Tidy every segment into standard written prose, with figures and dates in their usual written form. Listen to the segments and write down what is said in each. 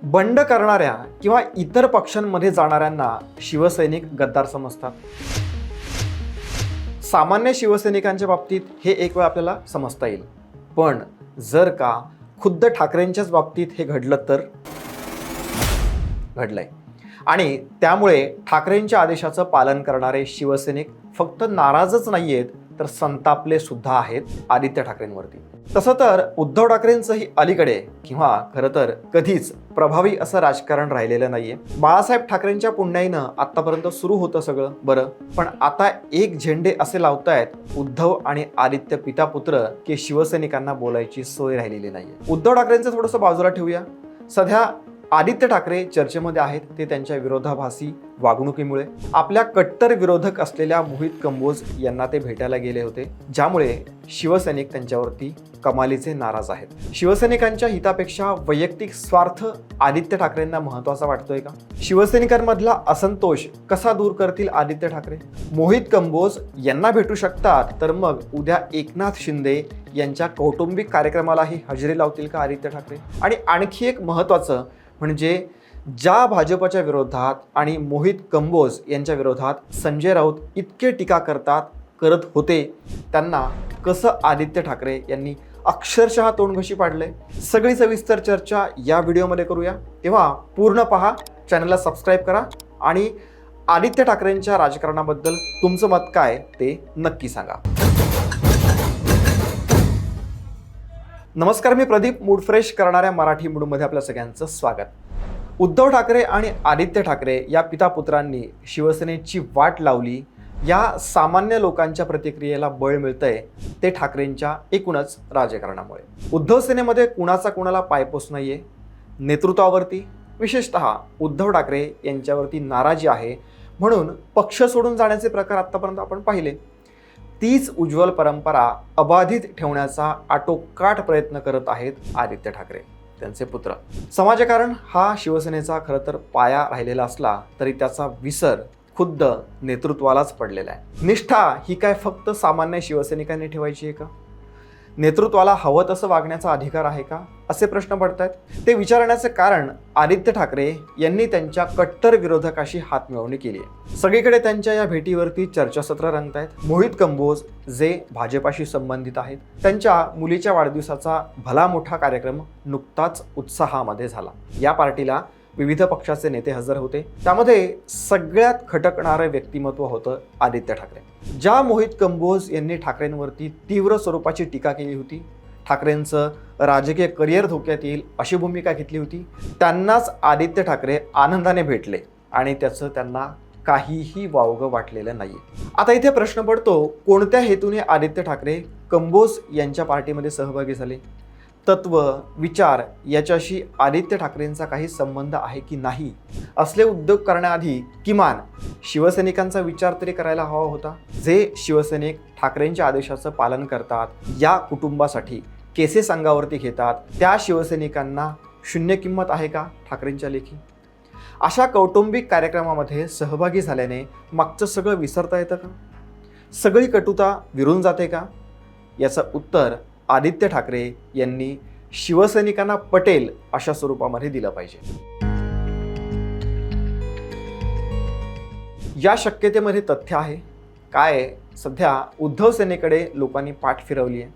बंड करणाऱ्या किंवा इतर पक्षांमध्ये जाणाऱ्यांना शिवसैनिक गद्दार समजतात. सामान्य शिवसैनिकांच्या बाबतीत हे एक वेळ आपल्याला समजता येईल, पण जर का खुद्द ठाकरेंच्याच बाबतीत हे घडलं तर घडलंय. आणि त्यामुळे ठाकरेंच्या आदेशाचं पालन करणारे शिवसैनिक फक्त नाराजच नाहीयेत तर संतापले सुद्धा आहेत आदित्य ठाकरेंवरती. तसं तर उद्धव ठाकरेंचंही अलीकडे किंवा खरं तर कधीच प्रभावी असं राजकारण राहिलेलं नाहीये. बाळासाहेब ठाकरेंच्या पुण्याईनं आतापर्यंत सुरू होतं सगळं बरं, पण आता एक झेंडे असे लावतायत उद्धव आणि आदित्य पिता पुत्र की शिवसैनिकांना बोलायची सोय राहिलेली नाहीये. उद्धव ठाकरेंचं थोडंसं बाजूला ठेवूया. सध्या आदित्य ठाकरे चर्चेमध्ये आहेत ते त्यांच्या विरोधाभासी वागणुकीमुळे. आपल्या कट्टर विरोधक असलेल्या मोहित कंबोज यांना ते भेटायला गेले होते, ज्यामुळे शिवसैनिक त्यांच्यावरती कमालीचे नाराज आहेत. शिवसैनिकांच्या हितापेक्षा वैयक्तिक स्वार्थ आदित्य ठाकरेंना महत्त्वाचा वाटतोय का? शिवसैनिकांमधला असंतोष कसा दूर करतील आदित्य ठाकरे? मोहित कंबोज यांना भेटू शकतात तर मग उद्या एकनाथ शिंदे यांच्या कौटुंबिक कार्यक्रमालाही हजेरी लावतील का आदित्य ठाकरे? आणि आणखी एक महत्त्वाचं म्हणजे ज्या भाजपच्या विरोधात आणि मोहित कंबोज यांच्या विरोधात संजय राऊत इतके टीका करत होते, त्यांना कसं आदित्य ठाकरे यांनी अक्षरशः तोंडघशी पाडले? सगळी सविस्तर चर्चा या व्हिडिओमध्ये करूया. तेव्हा पूर्ण पहा, चॅनलला सबस्क्राईब करा आणि आदित्य ठाकरेंच्या राजकारणाबद्दल तुमचं मत काय ते नक्की सांगा. नमस्कार, मी प्रदीप. मूड फ्रेश करणाऱ्या मराठी मूडमध्ये आपल्या सगळ्यांचं स्वागत. उद्धव ठाकरे आणि आदित्य ठाकरे या पितापुत्रांनी शिवसेनेची वाट लावली. या सामान्य लोकांच्या प्रतिक्रियेला बळ मिळतंय ते ठाकरेंच्या एकूणच राजकारणामुळे. उद्धव सेनेमध्ये कुणाचा कुणाला पायपोस नाहीये. नेतृत्वावरती विशेषतः उद्धव ठाकरे यांच्यावरती नाराजी आहे, म्हणून पक्ष सोडून जाण्याचे प्रकार आतापर्यंत आपण पाहिले. तीच उज्ज्वल परंपरा अबाधित ठेवण्याचा आटोकाट प्रयत्न करत आहेत आदित्य ठाकरे, त्यांचे पुत्र. समाजकारण हा शिवसेनेचा खरं तर पाया राहिलेला असला तरी त्याचा विसर खुद्द नेतृत्वालाच पडलेला आहे. निष्ठा ही काय फक्त सामान्य शिवसैनिकांनी ठेवायची आहे का? नेतृत्वाला हवं तसं वागण्याचा अधिकार आहे का, असे प्रश्न पडतायत. ते विचारण्याचे कारण आदित्य ठाकरे यांनी त्यांच्या कट्टर विरोधकाशी हातमिळवणी केली आहे. सगळीकडे त्यांच्या या भेटीवरती चर्चासत्र रंगतायत. मोहित कंबोज जे भाजपाशी संबंधित आहेत, त्यांच्या मुलीच्या वाढदिवसाचा भला मोठा कार्यक्रम नुकताच उत्साहामध्ये झाला. या पार्टीला विविध पक्षाचे नेते हजर होते. त्यामध्ये सगळ्यात खटकणारं व्यक्तिमत्व होतं आदित्य ठाकरे. ज्या मोहित कंबोज यांनी ठाकरेंवरती तीव्र स्वरूपाची टीका केली होती, ठाकरेंचं राजकीय करिअर धोक्यात येईल अशी भूमिका घेतली होती, त्यांनाच आदित्य ठाकरे आनंदाने भेटले आणि त्याचं त्यांना काहीही वावगं वाटलेलं नाही. आता इथे प्रश्न पडतो, कोणत्या हेतूने आदित्य ठाकरे कंबोज यांच्या पार्टीमध्ये सहभागी झाले? तत्व विचार याच्याशी आदित्य ठाकरेंचा काही संबंध आहे की नाही, असले उद्योग करण्याआधी किमान शिवसैनिकांचा विचार तरी करायला हवा होता. जे शिवसैनिक ठाकरेंच्या आदेशाचं पालन करतात, या कुटुंबासाठी केसेस अंगावरती घेतात, त्या शिवसैनिकांना शून्य किंमत आहे का ठाकरेंच्या लेखी? अशा कौटुंबिक कार्यक्रमामध्ये सहभागी झाल्याने मागचं सगळं विसरता येतं का? सगळी कटुता विरून जाते का? याचं उत्तर आदित्य ठाकरे यांनी शिवसैनिकांना पटेल अशा स्वरूपामध्ये दिलं पाहिजे. या शक्यतेमध्ये तथ्य आहे काय? सध्या उद्धव सेनेकडे लोकांनी पाठ फिरवली आहे.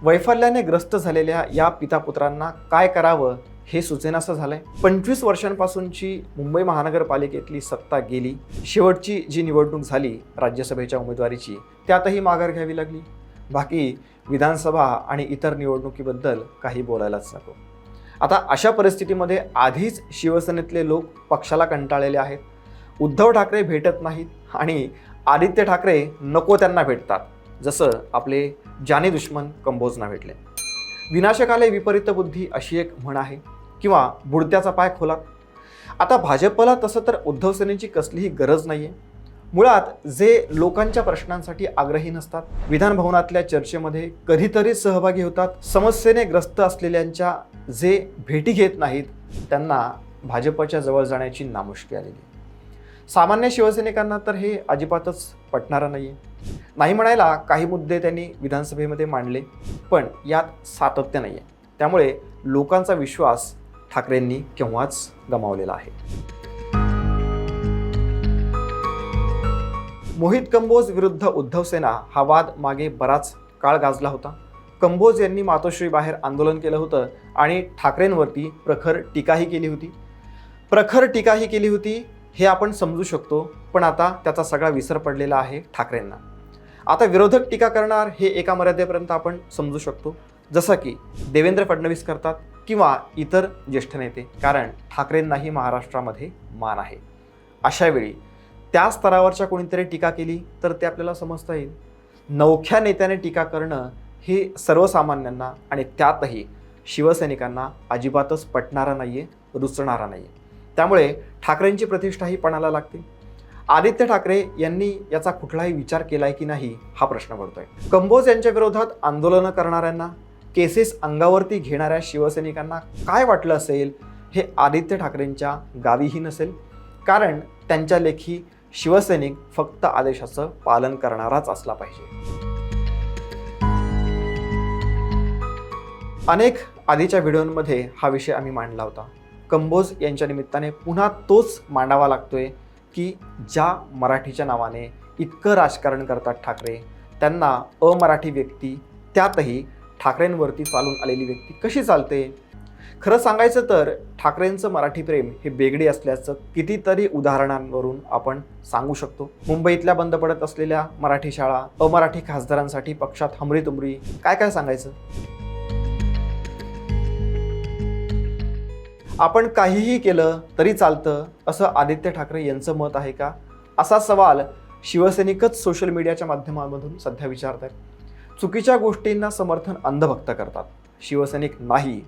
वैफल्याने ग्रस्त झालेल्या या पितापुत्रांना काय करावं हे सुचेनासं झालंय. 25 वर्षांपासूनची मुंबई महानगरपालिकेतली सत्ता गेली. शेवटची जी निवडणूक झाली राज्यसभेच्या उमेदवारीची, त्यातही माघार घ्यावी लागली. बाकी विधानसभा आणि इतर निवडणुकीबद्दल काही बोलायलाच नको. आता अशा परिस्थितीमध्ये आधीच शिवसेनेतले लोक पक्षाला कंटाळलेले आहेत. उद्धव ठाकरे भेटत नाहीत आणि आदित्य ठाकरे नको त्यांना भेटतात, जसं आपले जानी दुश्मन कंबोजना भेटले. विनाशकाले विपरीत बुद्धी अशी एक म्हण आहे, किंवा बुडत्याचा पाय खोलात. आता भाजपला तसं तर उद्धव सेनेची कसलीही गरज नाहीये. मुळात जे लोकांच्या प्रश्नांसाठी आग्रही नसतात, विधान भवनातल्या चर्चेमध्ये कधीतरी सहभागी होतात, समस्येने ग्रस्त असलेल्यांच्या जे भेटी घेत नाहीत, त्यांना भाजपच्या जवळ जाण्याची नामुष्की आलेली. सामान्य शिवसैनिकांना तर हे अजिबातच पटणारं नाहीये. नाही म्हणायला काही मुद्दे त्यांनी विधानसभेमध्ये मांडले, पण यात सातत्य नाहीये. त्यामुळे लोकांचा विश्वास ठाकरेंनी केव्हाच गमावलेला आहे. मोहित कंबोज विरुद्ध उद्धव सेना हा वाद मागे बराच काळ गाजला होता. कंबोज यांनी मातोश्री बाहेर आंदोलन केलं होतं आणि ठाकरेंवरती प्रखर टीकाही केली होती हे आपण समजू शकतो. पण आता त्याचा सगळा विसर पडलेला आहे ठाकरेंना. आता विरोधक टीका करणार हे एका मर्यादेपर्यंत आपण समजू शकतो, जसं की देवेंद्र फडणवीस करतात किंवा इतर ज्येष्ठ नेते, कारण ठाकरेंनाही महाराष्ट्रामध्ये मान आहे. अशा वेळी त्या स्तरावरच्या कोणीतरी टीका केली तर ते आपल्याला समजता येईल. नवख्या नेत्याने टीका करणं हे सर्वसामान्यांना आणि त्यातही शिवसैनिकांना अजिबातच पटणारं नाहीये, रुचणारा नाहीये. त्यामुळे ठाकरेंची प्रतिष्ठाही पणाला लागते. आदित्य ठाकरे यांनी याचा कुठलाही विचार केलाय की नाही हा प्रश्न पडतोय. कंबोज यांच्या विरोधात आंदोलनं करणाऱ्यांना, केसेस अंगावरती घेणाऱ्या शिवसैनिकांना काय वाटलं असेल हे आदित्य ठाकरेंच्या गावीही नसेल, कारण त्यांच्या लेखी शिवसैनिक फक्त आदेशाचं पालन करणाराच असला पाहिजे. अनेक आधीच्या व्हिडिओमध्ये हा विषय आम्ही मांडला होता. कंबोज यांच्या निमित्ताने पुन्हा तोच मांडावा लागतोय की ज्या मराठीच्या नावाने इतकं राजकारण करतात ठाकरे, त्यांना अमराठी व्यक्ती, त्यातही ठाकरेंवरती चालून आलेली व्यक्ती कशी चालते? खरं सांगायचं तर ठाकरेंचं मराठी प्रेम हे बेगडी असल्याचं कितीतरी उदाहरणांवरून आपण सांगू शकतो. मुंबईतल्या बंद पडत असलेल्या मराठी शाळा, अमराठी खासदारांसाठी पक्षात हमरीतुमरी, काय सांगायचं. आपण काहीही केलं तरी चालतं असं आदित्य ठाकरे यांचं मत आहे का? असा सवाल शिवसैनिकच सोशल मीडियाच्या माध्यमांमधून सध्या विचारतात. चुकीच्या गोष्टींना समर्थन अंधभक्त करतात, शिवसैनिक नाही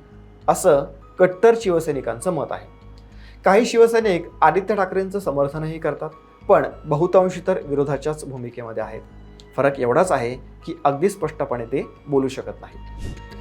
असं कट्टर शिवसैनिकांचं मत आहे. काही शिवसैनिक आदित्य ठाकरेंचं समर्थनही करतात, पण बहुतांशी तर विरोधाच्याच भूमिकेमध्ये आहेत. फरक एवढाच आहे की अगदी स्पष्टपणे ते बोलू शकत नाहीत.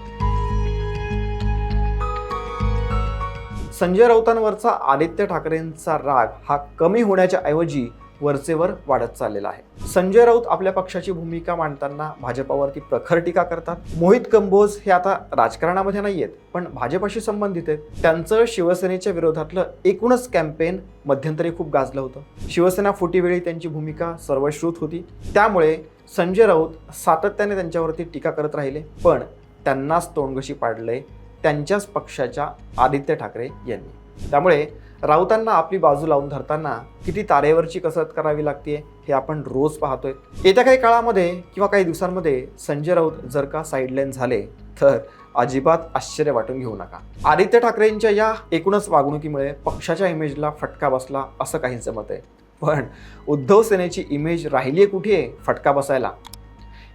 संजय राऊतांवरचा आदित्य ठाकरेंचा राग हा कमी होण्याच्या ऐवजी वरचेवर वाढत चाललेला आहे. संजय राऊत आपल्या पक्षाची भूमिका मांडताना भाजपावरती प्रखर टीका करतात. मोहित कंबोज हे आता राजकारणामध्ये नाही आहेत, पण भाजपाशी संबंधित आहेत. त्यांचं शिवसेनेच्या विरोधातलं एकूणच कॅम्पेन मध्यंतरी खूप गाजलं होतं. शिवसेना फुटीवेळी त्यांची भूमिका सर्वश्रुत होती. त्यामुळे संजय राऊत सातत्याने त्यांच्यावरती टीका करत राहिले, पण त्यांनाच तोंडघशी पाडलंय त्यांच्याच पक्षाच्या आदित्य ठाकरे यांनी. त्यामुळे राऊतांना आपली बाजू लावून धरताना किती तारेवरची कसरत करावी लागते हे आपण रोज पाहतोय. येत्या काही काळामध्ये किंवा काही दिवसांमध्ये संजय राऊत जर का साईडलाईन झाले तर अजिबात आश्चर्य वाटून घेऊ नका. आदित्य ठाकरेंच्या या एकूणच वागणुकीमुळे पक्षाच्या इमेजला फटका बसला असं काहींचं मत आहे. पण उद्धव सेनेची इमेज राहिली आहे कुठे फटका बसायला?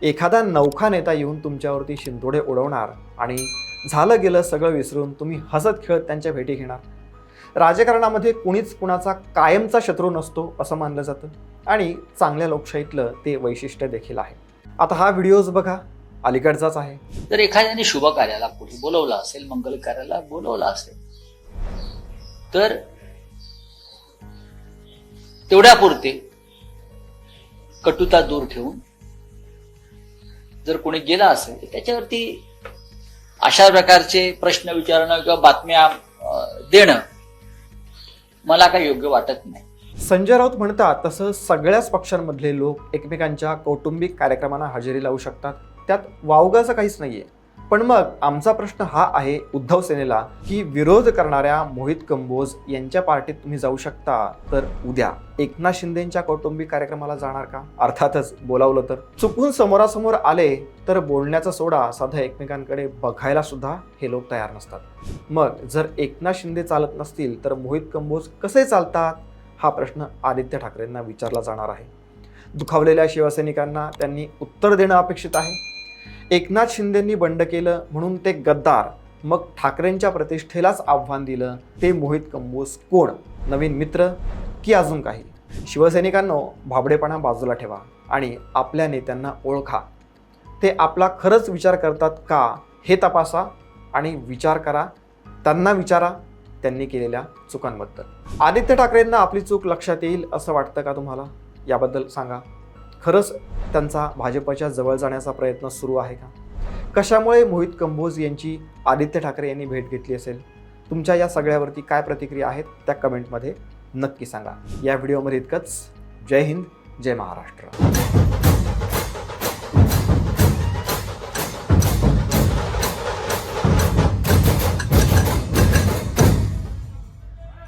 एखादा नवखा नेता येऊन तुमच्यावरती शिंतोडे उडवणार आणि झालं गेलं सगळं विसरून तुम्ही हसत खेळत त्यांच्या भेटी घेणार. राजकारणामध्ये कुणीच कुणाचा कायमचा शत्रू नसतो असं मानलं जातं आणि चांगल्या लोकशाहीतलं ते वैशिष्ट्य देखील आहे. आता हा व्हिडिओज बघा, अलीकडचाच आहे. जर एखाद्याने शुभ कार्याला कोणी बोलवलं असेल, मंगल कार्याला बोलवलं असेल, तर तेवढ्यापुरते कटुता दूर ठेवून जर कोणी गेला असेल तर त्याच्यावरती अशा प्रकारचे प्रश्न विचारणं किंवा बातम्या देणं मला काही योग्य वाटत नाही. संजय राऊत म्हणतात तसं सगळ्याच पक्षांमधले लोक एकमेकांच्या कौटुंबिक कार्यक्रमांना हजेरी लावू शकतात, त्यात वावगाचं काहीच नाहीये. पण मग आमचा प्रश्न हा आहे उद्धव सेनेला की विरोध करणाऱ्या मोहित कंबोज यांच्या पार्टीत तुम्ही जाऊ शकता, तर उद्या एकनाथ शिंदेच्या कौटुंबिक कार्यक्रमाला जाणार का? अर्थातच बोलावलं तर. चुकून समोरासमोर आले तर बोलण्याचा सोडा साधा एकमेकांकडे बघायला सुद्धा हे लोक तयार नसतात. मग जर एकनाथ शिंदे चालत नसतील तर मोहित कंबोज कसे चालतात हा प्रश्न आदित्य ठाकरेंना विचारला जाणार आहे. दुखावलेल्या शिवसैनिकांना त्यांनी उत्तर देणं अपेक्षित आहे. एकनाथ शिंदेंनी बंड केलं म्हणून ते गद्दार, मग ठाकरेंच्या प्रतिष्ठेलाच आव्हान दिलं ते मोहित कंबोज कोण? नवीन मित्र की अजून काही? शिवसैनिकांनो, भाबडेपणा बाजूला ठेवा आणि आपल्या नेत्यांना ओळखा. ते आपला खरंच विचार करतात का हे तपासा आणि विचार करा. त्यांना विचारा त्यांनी केलेल्या चुकांबद्दल. आदित्य ठाकरेंना आपली चूक लक्षात येईल असं वाटतं का तुम्हाला? याबद्दल सांगा. खरंच त्यांचा भाजपच्या जवळ जाण्याचा प्रयत्न सुरू आहे का? कशामुळे मोहित कंबोज यांची आदित्य ठाकरे यांनी भेट घेतली असेल? तुमच्या या सगळ्यावरती काय प्रतिक्रिया आहेत त्या कमेंटमध्ये नक्की सांगा. या व्हिडिओमध्ये इतकंच. जय हिंद, जय महाराष्ट्र.